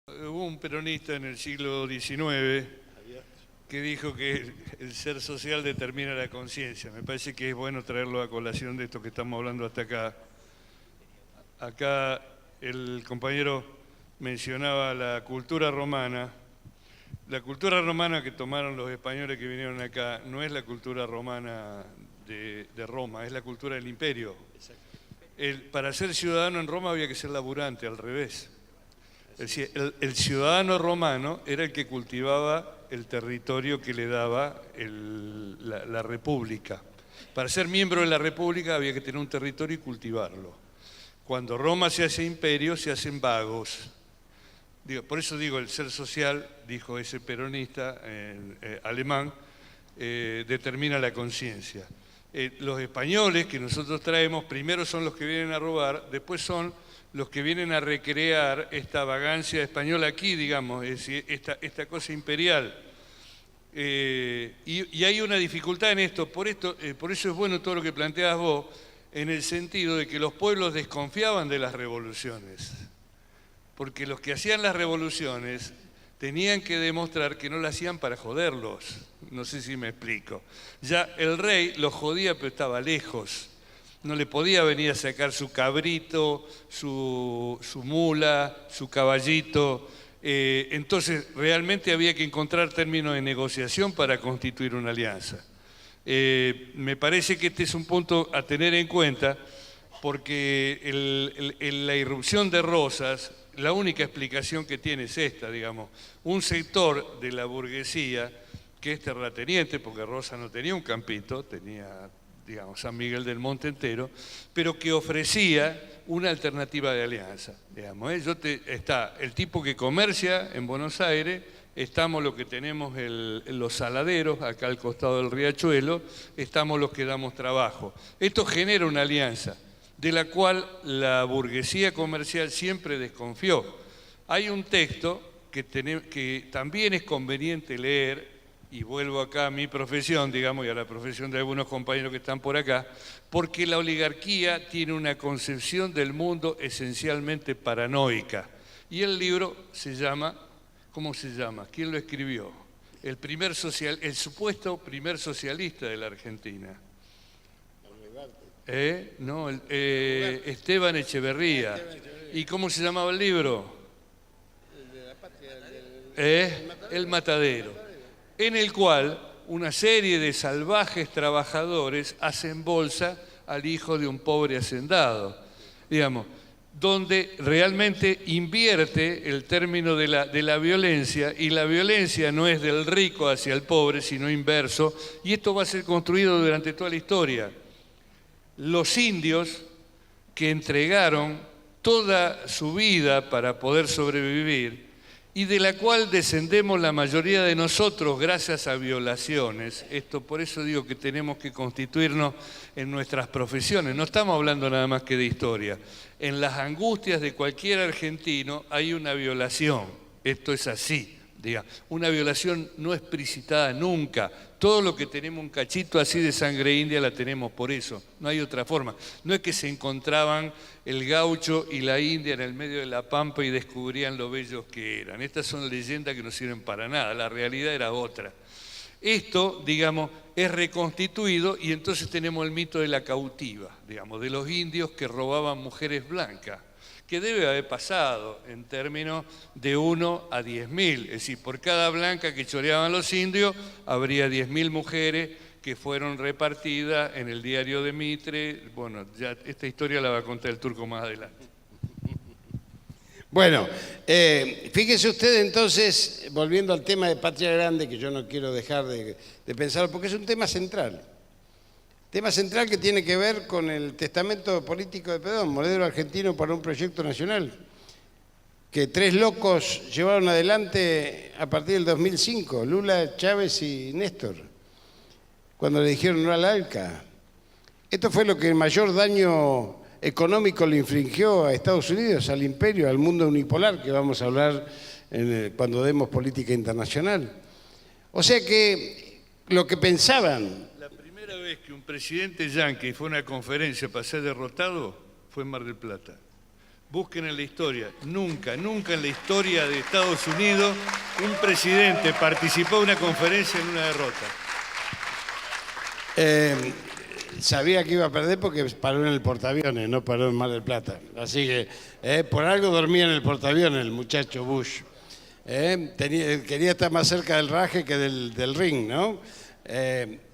Hubo un peronista en el siglo XIX que dijo que el ser social determina la conciencia. Me parece que es bueno traerlo a colación de esto que estamos hablando hasta acá. Acá el compañero mencionaba la cultura romana. La cultura romana que tomaron los españoles que vinieron acá no es la cultura romana de Roma, es la cultura del imperio. Para ser ciudadano en Roma había que ser laburante, al revés. Es decir, el ciudadano romano era el que cultivaba el territorio que le daba la república. Para ser miembro de la república había que tener un territorio y cultivarlo. Cuando Roma se hace imperio, se hacen vagos. Por eso digo, el ser social, dijo ese peronista alemán, determina la conciencia. Los españoles que nosotros traemos, primero son los que vienen a robar, después son los que vienen a recrear esta vagancia española aquí, digamos, es decir, esta cosa imperial. Y hay una dificultad en esto, por eso es bueno todo lo que planteas vos, en el sentido de que los pueblos desconfiaban de las revoluciones, porque los que hacían las revoluciones tenían que demostrar que no las hacían para joderlos, no sé si me explico. Ya el rey los jodía pero estaba lejos. No le podía venir a sacar su cabrito, su mula, su caballito. Entonces, realmente había que encontrar términos de negociación para constituir una alianza. Me parece que este es un punto a tener en cuenta, porque la irrupción de Rosas, la única explicación que tiene es esta, digamos. Un sector de la burguesía, que es terrateniente, porque Rosas no tenía un campito, tenía, digamos, San Miguel del Monte entero, pero que ofrecía una alternativa de alianza, digamos, está el tipo que comercia en Buenos Aires, estamos los que tenemos los saladeros, acá al costado del riachuelo, estamos los que damos trabajo. Esto genera una alianza, de la cual la burguesía comercial siempre desconfió. Hay un texto que también es conveniente leer, y vuelvo acá a mi profesión, digamos, y a la profesión de algunos compañeros que están por acá, porque la oligarquía tiene una concepción del mundo esencialmente paranoica. Y el libro se llama, ¿cómo se llama? ¿Quién lo escribió? El supuesto primer socialista de la Argentina. No, Esteban Echeverría. ¿Y cómo se llamaba el libro? El Matadero. En el cual una serie de salvajes trabajadores hacen bolsa al hijo de un pobre hacendado, digamos, donde realmente invierte el término de la violencia, y la violencia no es del rico hacia el pobre, sino inverso, y esto va a ser construido durante toda la historia. Los indios que entregaron toda su vida para poder sobrevivir, y de la cual descendemos la mayoría de nosotros gracias a violaciones. Por eso digo que tenemos que constituirnos en nuestras profesiones. No estamos hablando nada más que de historia. En las angustias de cualquier argentino hay una violación. Esto es así, digamos. Una violación no explicitada nunca. Todo lo que tenemos un cachito así de sangre india la tenemos por eso. No hay otra forma. No es que se encontraban el gaucho y la india en el medio de la pampa y descubrían lo bellos que eran. Estas son leyendas que no sirven para nada. La realidad era otra. Esto, digamos, es reconstituido, y entonces tenemos el mito de la cautiva, digamos, de los indios que robaban mujeres blancas, que debe haber pasado en términos de 1 a 10.000. Es decir, por cada blanca que choreaban los indios, habría 10.000 mujeres que fueron repartidas en el diario de Mitre. Bueno, ya esta historia la va a contar el Turco más adelante. Bueno, fíjese usted entonces, volviendo al tema de Patria Grande, que yo no quiero dejar de pensar, porque es un tema central. Tema central que tiene que ver con el testamento político de Perón, Modelo Argentino para un Proyecto Nacional, que 3 locos llevaron adelante a partir del 2005, Lula, Chávez y Néstor, cuando le dijeron no al ALCA. Esto fue lo que el mayor daño económico le infringió a Estados Unidos, al imperio, al mundo unipolar, que vamos a hablar cuando demos política internacional. O sea que lo que pensaban... La primera vez que un presidente yanqui fue a una conferencia para ser derrotado fue en Mar del Plata. Busquen en la historia. Nunca, nunca en la historia de Estados Unidos un presidente participó en una conferencia en una derrota. Sabía que iba a perder porque paró en el portaaviones, no paró en Mar del Plata. Así que por algo dormía en el portaaviones el muchacho Bush. Quería estar más cerca del raje que del ring, ¿no?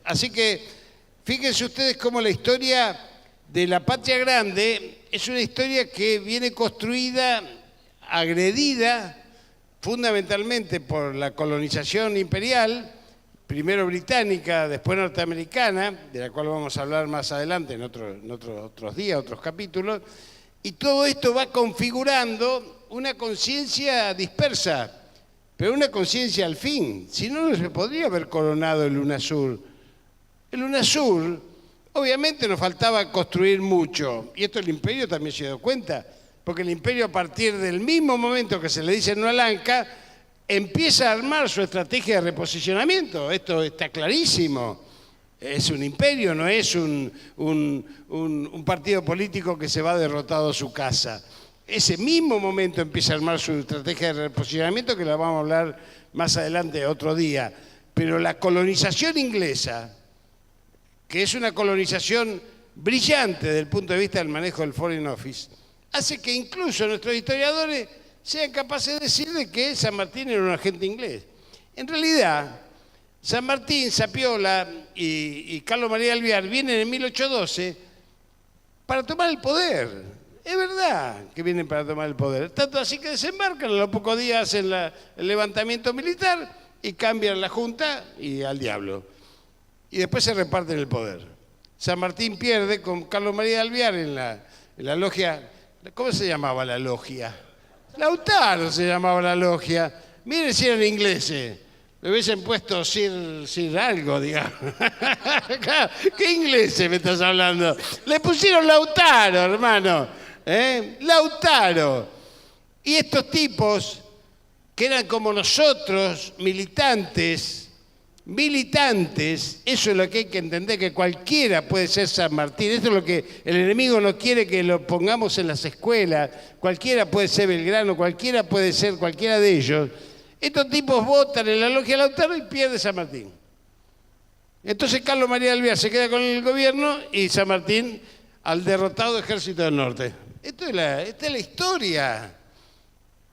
Así que fíjense ustedes cómo la historia de la Patria Grande es una historia que viene construida, agredida, fundamentalmente por la colonización imperial, primero británica, después norteamericana, de la cual vamos a hablar más adelante en otros días, otros capítulos, y todo esto va configurando una conciencia dispersa, pero una conciencia al fin. Si no, no se podría haber coronado el UNASUR. El UNASUR, obviamente nos faltaba construir mucho, y esto el imperio también se dio cuenta, porque el imperio a partir del mismo momento que se le dice no al ANCA, empieza a armar su estrategia de reposicionamiento. Esto está clarísimo. Es un imperio, no es un partido político que se va derrotado a su casa. Ese mismo momento empieza a armar su estrategia de reposicionamiento, que la vamos a hablar más adelante otro día. Pero la colonización inglesa, que es una colonización brillante desde el punto de vista del manejo del Foreign Office, hace que incluso nuestros historiadores sean capaces de decir de que San Martín era un agente inglés. En realidad, San Martín, Sapiola y Carlos María de Alvear vienen en 1812 para tomar el poder. Es verdad que vienen para tomar el poder. Tanto así que desembarcan, a los pocos días hacen el levantamiento militar y cambian la junta y al diablo. Y después se reparten el poder. San Martín pierde con Carlos María de Alvear en la logia. ¿Cómo se llamaba la logia? Lautaro se llamaba la logia. Miren si eran ingleses. Me hubiesen puesto Sir algo, digamos. ¿Qué ingleses me estás hablando? Le pusieron Lautaro, hermano. Lautaro. Y estos tipos, que eran como nosotros, militantes, eso es lo que hay que entender, que cualquiera puede ser San Martín. Esto es lo que el enemigo no quiere que lo pongamos en las escuelas. Cualquiera puede ser Belgrano, cualquiera puede ser cualquiera de ellos. Estos tipos votan en la logia Lautaro y pierde San Martín. Entonces Carlos María de Alvear se queda con el gobierno y San Martín al derrotado Ejército del Norte. Esta es la historia.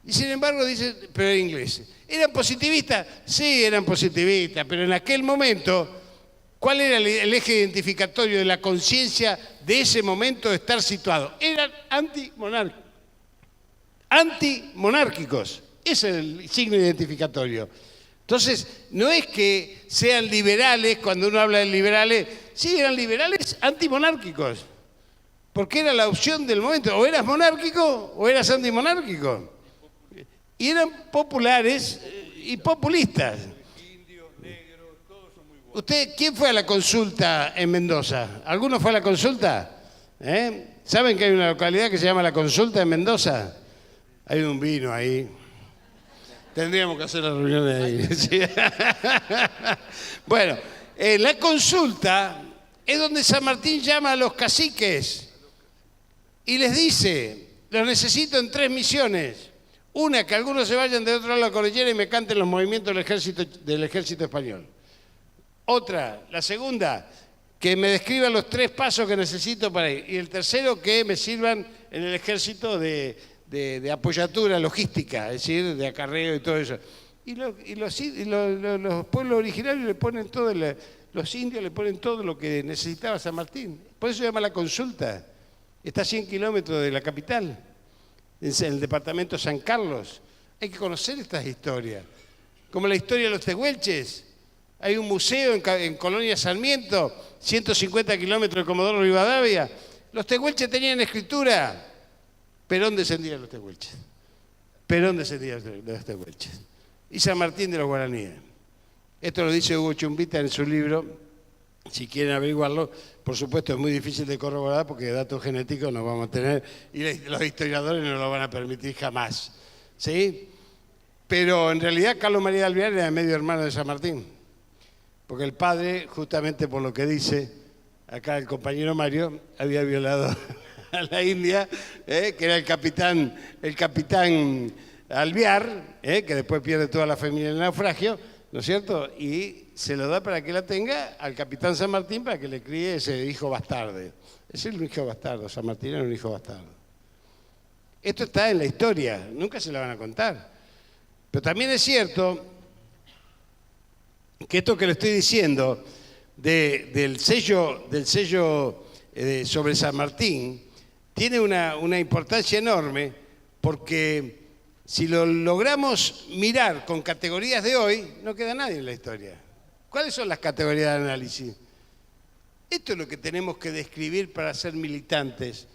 Y sin embargo dicen, pero eran ingleses. ¿Eran positivistas? Sí, eran positivistas, pero en aquel momento, ¿cuál era el eje identificatorio de la conciencia de ese momento de estar situado? Eran antimonárquicos. Ese es el signo identificatorio. Entonces, no es que sean liberales, cuando uno habla de liberales, sí, eran liberales antimonárquicos, porque era la opción del momento, o eras monárquico o eras antimonárquico. Y eran populares y populistas. ¿Usted quién fue a la consulta en Mendoza? ¿Alguno fue a la consulta? ¿Saben que hay una localidad que se llama La Consulta en Mendoza? Hay un vino ahí. Tendríamos que hacer las reuniones ahí. ¿Sí? Bueno, la consulta es donde San Martín llama a los caciques y les dice, los necesito en 3 misiones. Una, que algunos se vayan de otro lado de la cordillera y me canten los movimientos del ejército español. Otra, la segunda, que me describan los 3 pasos que necesito para ir. Y el tercero, que me sirvan en el ejército de apoyatura logística, es decir, de acarreo y todo eso. Y los pueblos originarios le ponen todo, los indios le ponen todo lo que necesitaba San Martín. Por eso se llama La Consulta. Está a 100 kilómetros de la capital, en el departamento San Carlos. Hay que conocer estas historias. Como la historia de los tehuelches. Hay un museo en Colonia Sarmiento, 150 kilómetros de Comodoro Rivadavia. Los tehuelches tenían escritura. Perón descendía de los tehuelches. Perón descendía de los tehuelches. Y San Martín de los guaraníes. Esto lo dice Hugo Chumbita en su libro. Si quieren averiguarlo, por supuesto es muy difícil de corroborar porque datos genéticos no vamos a tener y los historiadores no lo van a permitir jamás. ¿Sí? Pero en realidad Carlos María de Alvear era medio hermano de San Martín. Porque el padre, justamente por lo que dice acá el compañero Mario, había violado a la India, que era el capitán Alvear, que después pierde toda la familia en el naufragio, ¿no es cierto? Y se lo da para que la tenga al capitán San Martín para que le críe ese hijo bastardo. Es el hijo bastardo, San Martín era un hijo bastardo. Esto está en la historia, nunca se la van a contar. Pero también es cierto que esto que le estoy diciendo del sello sobre San Martín tiene una importancia enorme, porque si lo logramos mirar con categorías de hoy, no queda nadie en la historia. ¿Cuáles son las categorías de análisis? Esto es lo que tenemos que describir para ser militantes.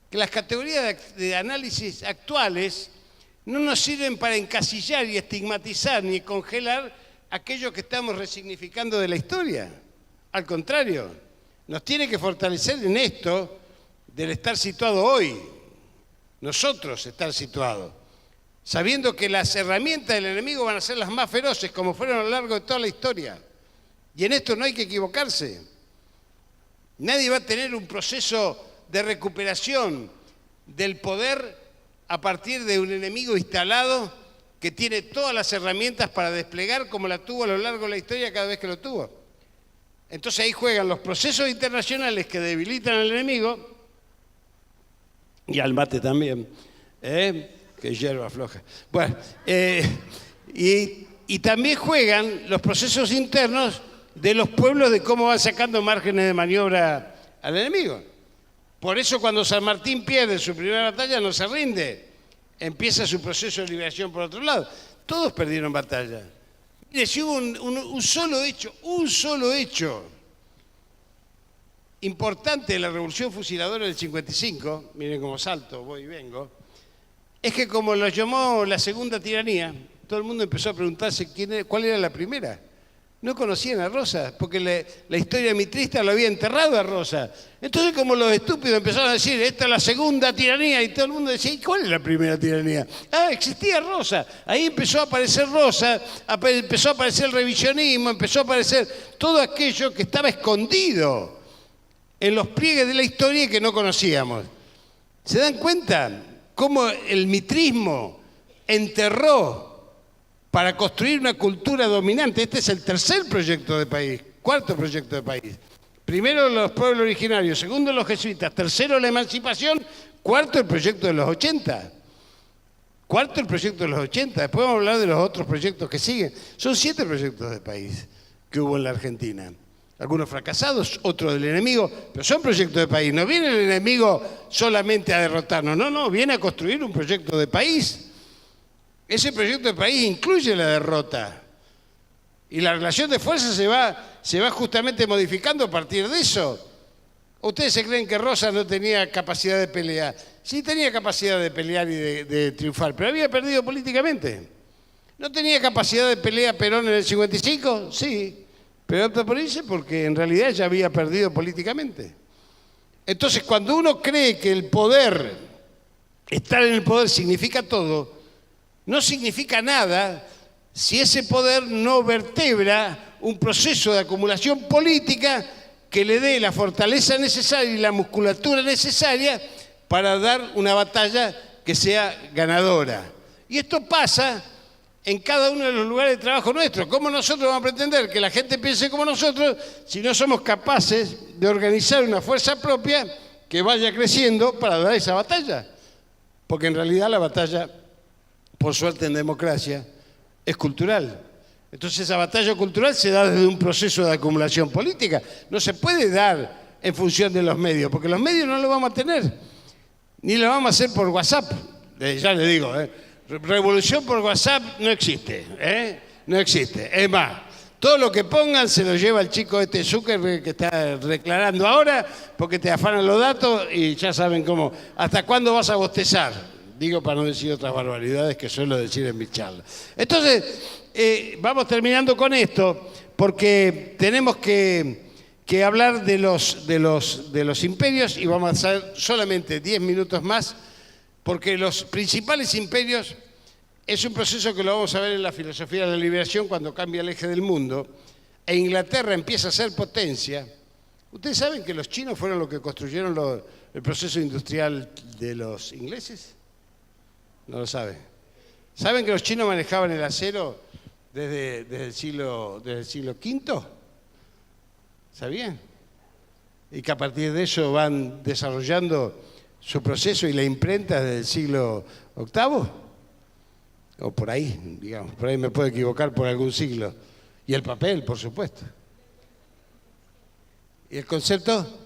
Que las categorías de análisis actuales no nos sirven para encasillar y estigmatizar ni congelar aquello que estamos resignificando de la historia. Al contrario, nos tiene que fortalecer en esto del estar situado hoy. Nosotros estar situados. Sabiendo que las herramientas del enemigo van a ser las más feroces, como fueron a lo largo de toda la historia. Y en esto no hay que equivocarse. Nadie va a tener un proceso de recuperación del poder a partir de un enemigo instalado que tiene todas las herramientas para desplegar como la tuvo a lo largo de la historia cada vez que lo tuvo. Entonces ahí juegan los procesos internacionales que debilitan al enemigo y al mate también, que hierba floja. Bueno, y también juegan los procesos internos de los pueblos de cómo van sacando márgenes de maniobra al enemigo. Por eso cuando San Martín pierde su primera batalla no se rinde, empieza su proceso de liberación por otro lado. Todos perdieron batalla. Mire, si hubo un solo hecho importante de la Revolución Fusiladora del 55, miren cómo salto, voy y vengo, es que como lo llamó la segunda tiranía, todo el mundo empezó a preguntarse cuál era la primera. No conocían a Rosas, porque la historia mitrista lo había enterrado a Rosas. Entonces, como los estúpidos empezaron a decir, esta es la segunda tiranía, y todo el mundo decía, ¿y cuál es la primera tiranía? Ah, existía Rosas. Ahí empezó a aparecer Rosas, empezó a aparecer el revisionismo, empezó a aparecer todo aquello que estaba escondido en los pliegues de la historia y que no conocíamos. ¿Se dan cuenta cómo el mitrismo enterró para construir una cultura dominante? Este es el tercer proyecto de país, cuarto proyecto de país. Primero los pueblos originarios, segundo los jesuitas, tercero la emancipación, cuarto el proyecto de los 80. Cuarto el proyecto de los 80, después vamos a hablar de los otros proyectos que siguen. Son 7 proyectos de país que hubo en la Argentina. Algunos fracasados, otros del enemigo, pero son proyectos de país. No viene el enemigo solamente a derrotarnos, no, viene a construir un proyecto de país. Ese proyecto de país incluye la derrota. Y la relación de fuerzas se va justamente modificando a partir de eso. ¿Ustedes se creen que Rosas no tenía capacidad de pelear? Sí tenía capacidad de pelear y de triunfar, pero había perdido políticamente. ¿No tenía capacidad de pelea Perón en el 55? Sí, pero opta por irse porque en realidad ya había perdido políticamente. Entonces, cuando uno cree que el poder, estar en el poder significa todo, no significa nada si ese poder no vertebra un proceso de acumulación política que le dé la fortaleza necesaria y la musculatura necesaria para dar una batalla que sea ganadora. Y esto pasa en cada uno de los lugares de trabajo nuestros. ¿Cómo nosotros vamos a pretender que la gente piense como nosotros si no somos capaces de organizar una fuerza propia que vaya creciendo para dar esa batalla? Porque en realidad la batalla, por suerte en democracia, es cultural. Entonces esa batalla cultural se da desde un proceso de acumulación política. No se puede dar en función de los medios, porque los medios no lo vamos a tener. Ni lo vamos a hacer por WhatsApp. Ya le digo, revolución por WhatsApp no existe. No existe. Es más, todo lo que pongan se lo lleva el chico Zuckerberg que está declarando ahora, porque te afanan los datos y ya saben cómo. ¿Hasta cuándo vas a bostezar? Digo para no decir otras barbaridades que suelo decir en mis charlas. Entonces, vamos terminando con esto, porque tenemos que hablar de los imperios y vamos a hacer solamente 10 minutos más, porque los principales imperios es un proceso que lo vamos a ver en la filosofía de la liberación cuando cambia el eje del mundo, e Inglaterra empieza a ser potencia, ¿Ustedes saben que los chinos fueron los que construyeron el proceso industrial de los ingleses? No lo saben. ¿Saben que los chinos manejaban el acero desde el siglo V? ¿Sabían? Y que a partir de eso van desarrollando su proceso y la imprenta desde el siglo VIII. O por ahí, digamos, por ahí me puedo equivocar por algún siglo. Y el papel, por supuesto. ¿Y el concepto?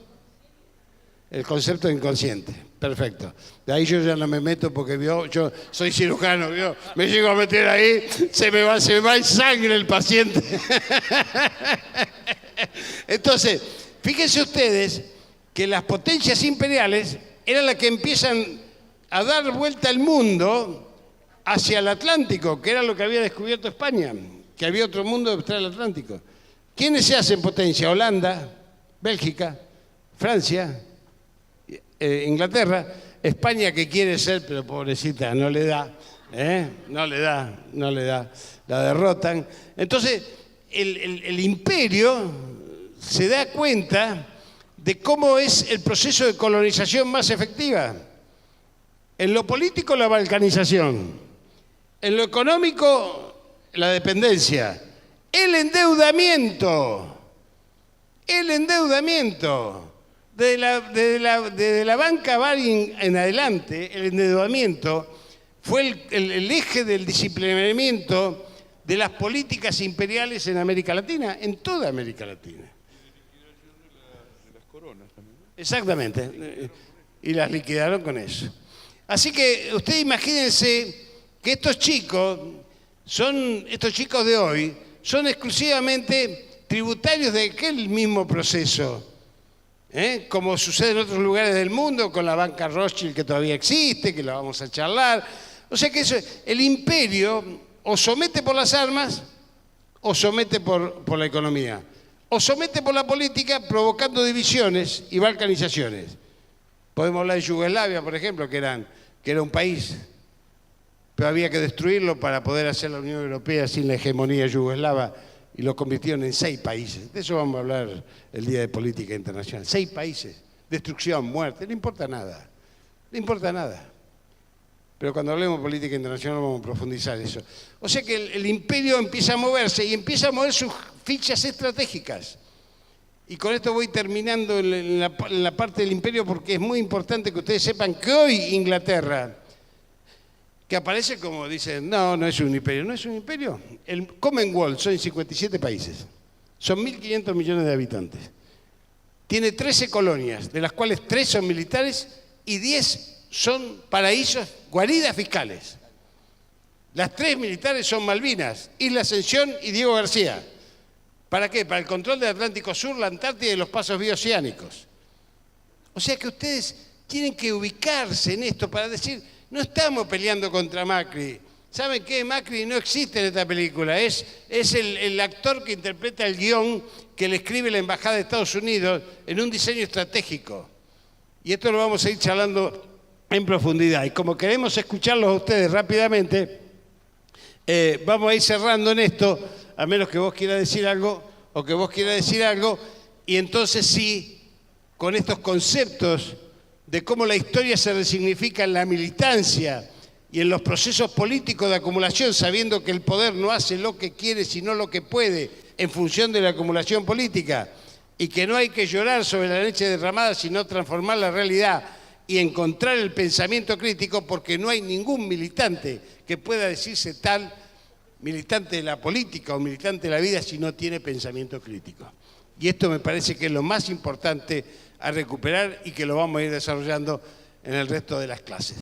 El concepto inconsciente. Perfecto. De ahí yo ya no me meto porque yo soy cirujano, me llego a meter ahí, se me va en sangre el paciente. Entonces, fíjense ustedes que las potencias imperiales eran las que empiezan a dar vuelta al mundo hacia el Atlántico, que era lo que había descubierto España, que había otro mundo detrás del Atlántico. ¿Quiénes se hacen potencia? Holanda, Bélgica, Francia, Inglaterra, España que quiere ser, pero pobrecita, no le da, no le da, la derrotan. Entonces, el imperio se da cuenta de cómo es el proceso de colonización más efectiva. En lo político, la balcanización. En lo económico, la dependencia. El endeudamiento. Desde la banca Baring en adelante, el endeudamiento fue el eje del disciplinamiento de las políticas imperiales en América Latina, en toda América Latina. De las coronas también. Exactamente, y las liquidaron con eso. Así que ustedes imagínense que estos chicos de hoy son exclusivamente tributarios de aquel mismo proceso, como sucede en otros lugares del mundo, con la banca Rothschild que todavía existe, que la vamos a charlar. O sea que el imperio o somete por las armas o somete por la economía, o somete por la política provocando divisiones y balcanizaciones. Podemos hablar de Yugoslavia, por ejemplo, que era un país, pero había que destruirlo para poder hacer la Unión Europea sin la hegemonía yugoslava, y lo convirtieron en 6 países. De eso vamos a hablar el día de política internacional. 6 países, destrucción, muerte, no importa nada. Pero cuando hablemos de política internacional vamos a profundizar eso. O sea que el imperio empieza a moverse y empieza a mover sus fichas estratégicas. Y con esto voy terminando en la parte del imperio, porque es muy importante que ustedes sepan que hoy Inglaterra, que aparece como dicen, no es un imperio. No es un imperio. El Commonwealth son 57 países. Son 1.500 millones de habitantes. Tiene 13 colonias, de las cuales 3 son militares y 10 son paraísos, guaridas fiscales. Las 3 militares son Malvinas, Isla Ascensión y Diego García. ¿Para qué? Para el control del Atlántico Sur, la Antártida y los pasos bioceánicos. O sea que ustedes tienen que ubicarse en esto para decir, no estamos peleando contra Macri. ¿Saben qué? Macri no existe en esta película. Es el actor que interpreta el guión que le escribe la Embajada de Estados Unidos en un diseño estratégico. Y esto lo vamos a ir charlando en profundidad. Y como queremos escucharlos a ustedes rápidamente, vamos a ir cerrando en esto, a menos que vos quieras decir algo o que vos quieras decir algo. Y entonces sí, con estos conceptos de cómo la historia se resignifica en la militancia y en los procesos políticos de acumulación, sabiendo que el poder no hace lo que quiere, sino lo que puede, en función de la acumulación política, y que no hay que llorar sobre la leche derramada, sino transformar la realidad y encontrar el pensamiento crítico, porque no hay ningún militante que pueda decirse tal militante de la política o militante de la vida si no tiene pensamiento crítico. Y esto me parece que es lo más importante a recuperar y que lo vamos a ir desarrollando en el resto de las clases.